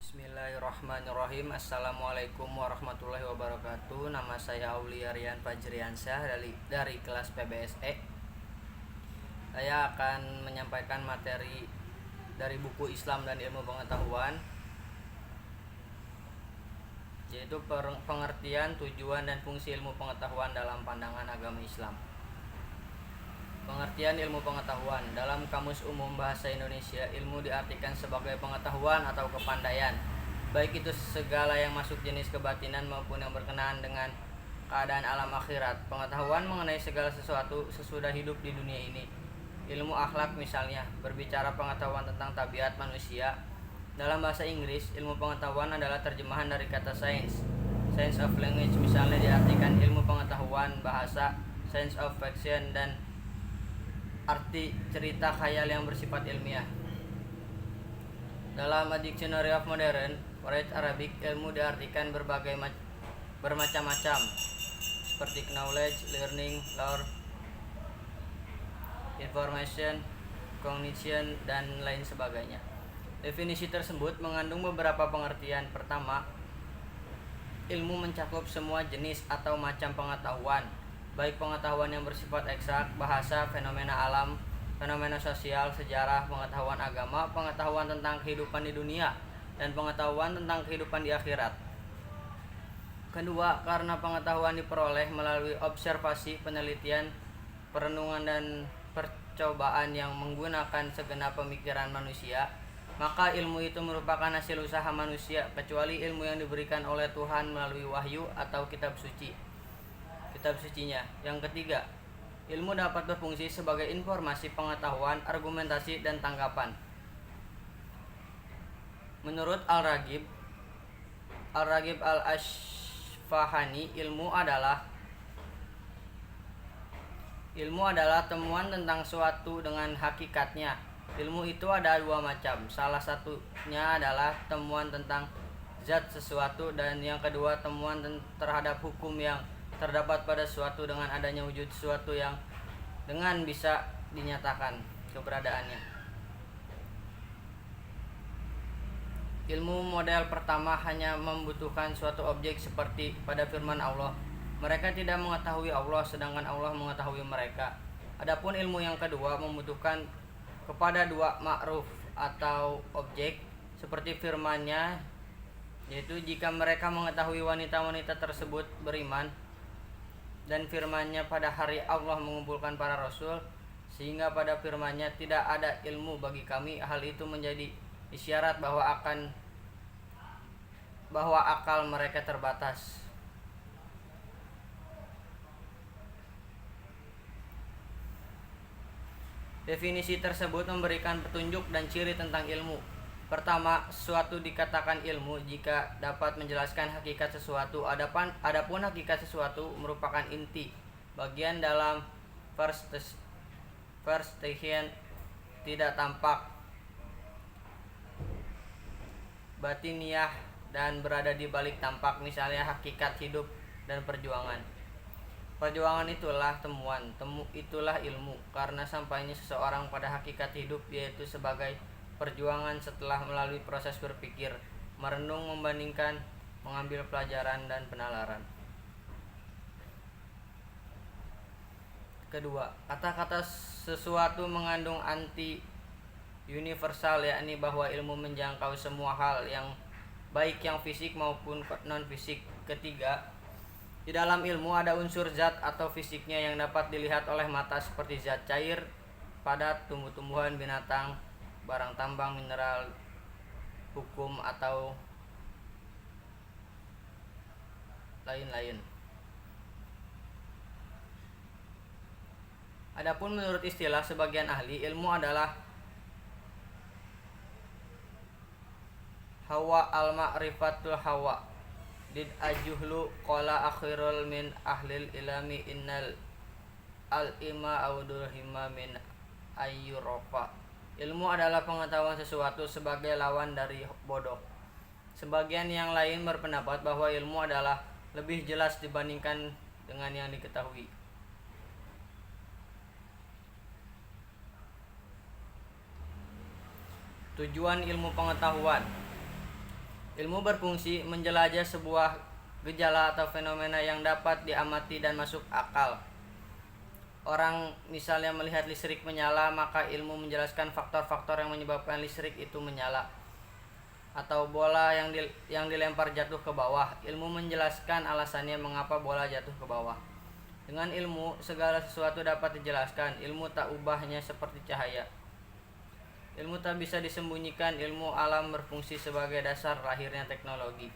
Bismillahirrahmanirrahim. Assalamualaikum warahmatullahi wabarakatuh. Nama saya Aulia Rian Fajriansyah dari kelas PBSE. Saya akan menyampaikan materi dari buku Islam dan Ilmu Pengetahuan, yaitu pengertian, tujuan, dan fungsi ilmu pengetahuan dalam pandangan agama Islam. Pengertian ilmu pengetahuan. Dalam Kamus Umum Bahasa Indonesia, ilmu diartikan sebagai pengetahuan atau kepandaian, baik itu segala yang masuk jenis kebatinan maupun yang berkenaan dengan keadaan alam akhirat. Pengetahuan mengenai segala sesuatu sesudah hidup di dunia ini. Ilmu akhlak misalnya, berbicara pengetahuan tentang tabiat manusia. Dalam bahasa Inggris, ilmu pengetahuan adalah terjemahan dari kata science. Science of language misalnya diartikan ilmu pengetahuan bahasa, science of fiction, dan arti cerita khayal yang bersifat ilmiah. Dalam A Dictionary of Modern Write Arabic, ilmu diartikan bermacam-macam, seperti knowledge, learning, lore, information, cognition, dan lain sebagainya. Definisi tersebut mengandung beberapa pengertian. Pertama, ilmu mencakup semua jenis atau macam pengetahuan, baik pengetahuan yang bersifat eksak, bahasa, fenomena alam, fenomena sosial, sejarah, pengetahuan agama, pengetahuan tentang kehidupan di dunia, dan pengetahuan tentang kehidupan di akhirat. Kedua, karena pengetahuan diperoleh melalui observasi, penelitian, perenungan, dan percobaan yang menggunakan segenap pemikiran manusia, maka ilmu itu merupakan hasil usaha manusia, kecuali ilmu yang diberikan oleh Tuhan melalui wahyu atau kitab sucinya. Yang ketiga, ilmu dapat berfungsi sebagai informasi, pengetahuan, argumentasi, dan tanggapan. Menurut Al-Raghib Al-Asfahani, ilmu adalah temuan tentang suatu dengan hakikatnya. Ilmu itu ada dua macam. Salah satunya adalah temuan tentang zat sesuatu, dan yang kedua temuan terhadap hukum yang terdapat pada sesuatu dengan adanya wujud sesuatu yang dengan bisa dinyatakan keberadaannya. Ilmu model pertama hanya membutuhkan suatu objek, seperti pada firman Allah, mereka tidak mengetahui Allah sedangkan Allah mengetahui mereka. Adapun ilmu yang kedua membutuhkan kepada dua ma'ruf atau objek, seperti firman-Nya, yaitu jika mereka mengetahui wanita-wanita tersebut beriman, dan firman-Nya pada hari Allah mengumpulkan para rasul, sehingga pada firman-Nya tidak ada ilmu bagi kami. Hal itu menjadi isyarat bahwa akal mereka terbatas. Definisi tersebut memberikan petunjuk dan ciri tentang ilmu. Pertama, sesuatu dikatakan ilmu jika dapat menjelaskan hakikat sesuatu. Adapun hakikat sesuatu merupakan inti, bagian dalam verstehen, tidak tampak, batiniah, dan berada di balik tampak, misalnya hakikat hidup dan perjuangan. Perjuangan itulah temuan, itulah ilmu, karena sampainya seseorang pada hakikat hidup, yaitu sebagai perjuangan setelah melalui proses berpikir, merenung, membandingkan, mengambil pelajaran, dan penalaran. Kedua, kata-kata sesuatu mengandung anti universal, yakni bahwa ilmu menjangkau semua hal, yang baik yang fisik maupun non fisik. Ketiga, di dalam ilmu ada unsur zat atau fisiknya yang dapat dilihat oleh mata, seperti zat cair, padat, tumbuh-tumbuhan, binatang, barang tambang, mineral, hukum, atau lain-lain. Adapun menurut istilah sebagian ahli, ilmu adalah hawa al-ma'rifatul hawa did ajuhlu qala akhirul min ahlil ilami innal al-ima audulhima min ayyurofa. Ilmu adalah pengetahuan sesuatu sebagai lawan dari bodoh. Sebagian yang lain berpendapat bahwa ilmu adalah lebih jelas dibandingkan dengan yang diketahui. Tujuan ilmu pengetahuan. Ilmu berfungsi menjelajah sebuah gejala atau fenomena yang dapat diamati dan masuk akal. Orang misalnya melihat listrik menyala, maka ilmu menjelaskan faktor-faktor yang menyebabkan listrik itu menyala. Atau bola yang dilempar jatuh ke bawah, ilmu menjelaskan alasannya mengapa bola jatuh ke bawah. Dengan ilmu, segala sesuatu dapat dijelaskan. Ilmu tak ubahnya seperti cahaya. Ilmu tak bisa disembunyikan. Ilmu alam berfungsi sebagai dasar lahirnya teknologi.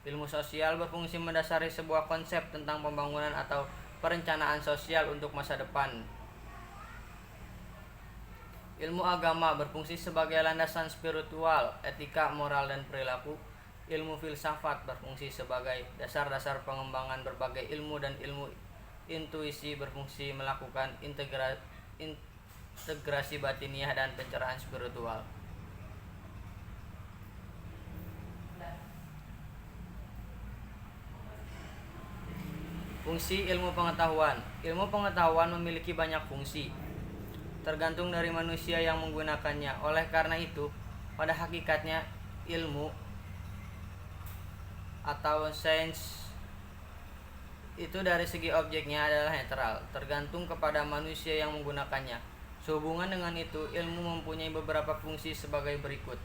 Ilmu sosial berfungsi mendasari sebuah konsep tentang pembangunan atau perencanaan sosial untuk masa depan. Ilmu agama berfungsi sebagai landasan spiritual, etika, moral, dan perilaku. Ilmu filsafat berfungsi sebagai dasar-dasar pengembangan berbagai ilmu, dan ilmu intuisi berfungsi melakukan integrasi batiniah dan pencerahan spiritual. Fungsi ilmu pengetahuan. Ilmu pengetahuan memiliki banyak fungsi, tergantung dari manusia yang menggunakannya. Oleh karena itu, pada hakikatnya ilmu atau sains itu dari segi objeknya adalah netral, tergantung kepada manusia yang menggunakannya. Sehubungan dengan itu, ilmu mempunyai beberapa fungsi sebagai berikut.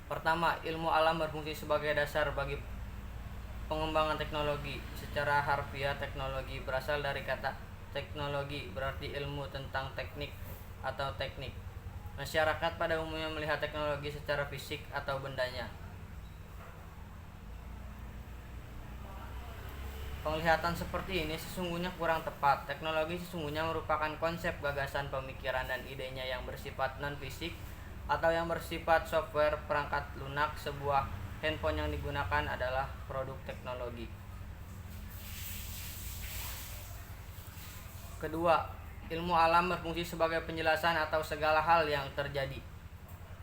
Pertama, ilmu alam berfungsi sebagai dasar bagi pengembangan teknologi. Secara harfiah, teknologi berasal dari kata teknologi, berarti ilmu tentang teknik atau teknik. Masyarakat pada umumnya melihat teknologi secara fisik atau bendanya. Penglihatan seperti ini sesungguhnya kurang tepat. Teknologi sesungguhnya merupakan konsep, gagasan, pemikiran, dan idenya yang bersifat non-fisik atau yang bersifat software, perangkat lunak. Sebuah handphone yang digunakan adalah produk teknologi. Kedua, ilmu alam berfungsi sebagai penjelasan atau segala hal yang terjadi.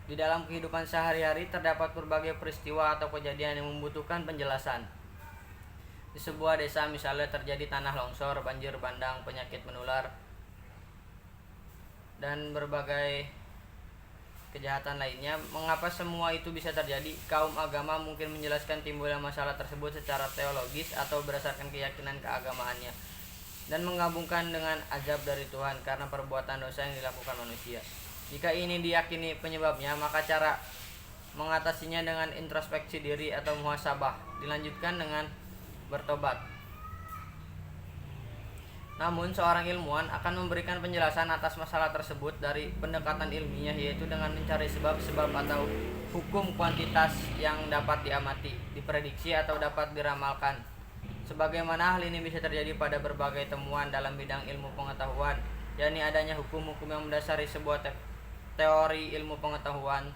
Di dalam kehidupan sehari-hari terdapat berbagai peristiwa atau kejadian yang membutuhkan penjelasan. Di sebuah desa misalnya terjadi tanah longsor, banjir bandang, penyakit menular, dan berbagai kejahatan lainnya. Mengapa semua itu bisa terjadi? Kaum agama mungkin menjelaskan timbulnya masalah tersebut secara teologis atau berdasarkan keyakinan keagamaannya, dan menggabungkan dengan azab dari Tuhan karena perbuatan dosa yang dilakukan manusia. Jika ini diyakini penyebabnya, maka cara mengatasinya dengan introspeksi diri atau muhasabah, dilanjutkan dengan bertobat. Namun seorang ilmuwan akan memberikan penjelasan atas masalah tersebut dari pendekatan ilmiah, yaitu dengan mencari sebab-sebab atau hukum kuantitas yang dapat diamati, diprediksi, atau dapat diramalkan. Sebagaimana hal ini bisa terjadi pada berbagai temuan dalam bidang ilmu pengetahuan, yakni adanya hukum-hukum yang mendasari sebuah teori ilmu pengetahuan.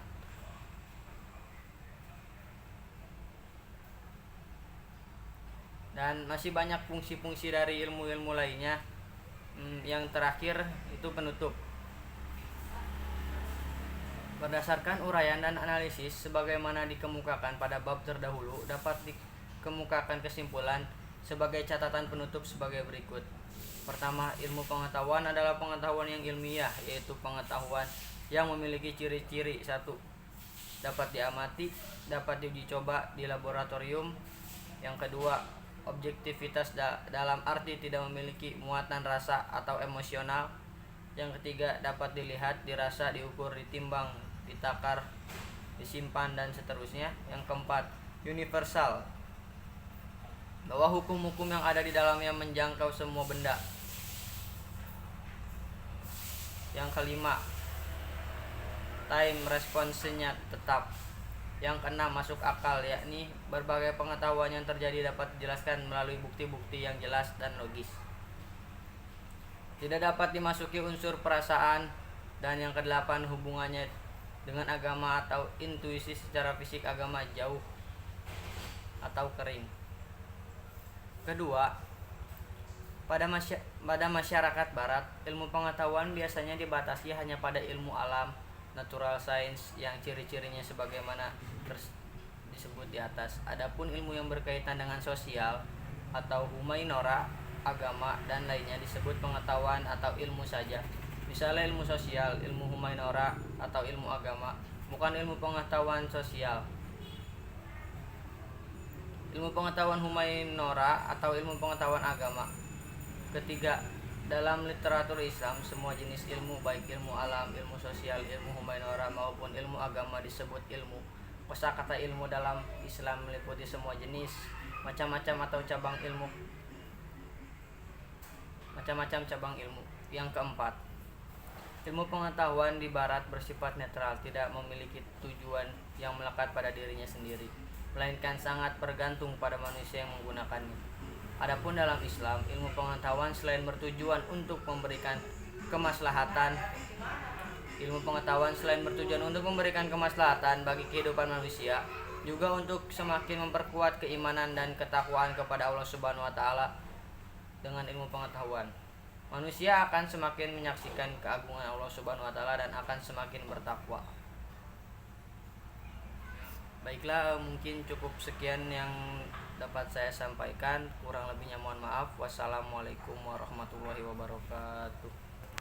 Dan masih banyak fungsi-fungsi dari ilmu-ilmu lainnya. Yang terakhir itu penutup. Berdasarkan uraian dan analisis sebagaimana dikemukakan pada bab terdahulu, dapat dikemukakan kesimpulan sebagai catatan penutup sebagai berikut. Pertama, ilmu pengetahuan adalah pengetahuan yang ilmiah, yaitu pengetahuan yang memiliki ciri-ciri: 1. Dapat diamati, dapat diuji coba di laboratorium. Yang kedua, objektivitas dalam arti tidak memiliki muatan rasa atau emosional. Yang ketiga, dapat dilihat, dirasa, diukur, ditimbang, ditakar, disimpan, dan seterusnya. Yang keempat, universal, bahwa hukum-hukum yang ada di dalamnya menjangkau semua benda. Yang kelima, time response-nya tetap. Yang keenam, masuk akal, yakni berbagai pengetahuan yang terjadi dapat dijelaskan melalui bukti-bukti yang jelas dan logis. Tidak dapat dimasuki unsur perasaan. Dan yang kedelapan, hubungannya dengan agama atau intuisi secara fisik. Agama jauh atau kering. Kedua, pada masyarakat barat, ilmu pengetahuan biasanya dibatasi hanya pada ilmu alam, natural science, yang ciri-cirinya sebagaimana disebut di atas. Adapun ilmu yang berkaitan dengan sosial atau humainora, agama, dan lainnya disebut pengetahuan atau ilmu saja. Misalnya ilmu sosial, ilmu humainora, atau ilmu agama bukan ilmu pengetahuan sosial. Ilmu pengetahuan Humainora atau ilmu pengetahuan agama. Ketiga, dalam literatur Islam, semua jenis ilmu baik ilmu alam, ilmu sosial, ilmu Humainora maupun ilmu agama disebut ilmu. Kosakata ilmu dalam Islam meliputi semua jenis, macam-macam cabang ilmu. Yang keempat, ilmu pengetahuan di barat bersifat netral, tidak memiliki tujuan yang melekat pada dirinya sendiri, melainkan sangat bergantung pada manusia yang menggunakannya. Adapun dalam Islam, ilmu pengetahuan selain bertujuan untuk memberikan kemaslahatan bagi kehidupan manusia, juga untuk semakin memperkuat keimanan dan ketakwaan kepada Allah Subhanahu wa taala. Dengan ilmu pengetahuan, manusia akan semakin menyaksikan keagungan Allah Subhanahu wa taala dan akan semakin bertakwa. Baiklah, mungkin cukup sekian yang dapat saya sampaikan. Kurang lebihnya mohon maaf. Wassalamualaikum warahmatullahi wabarakatuh.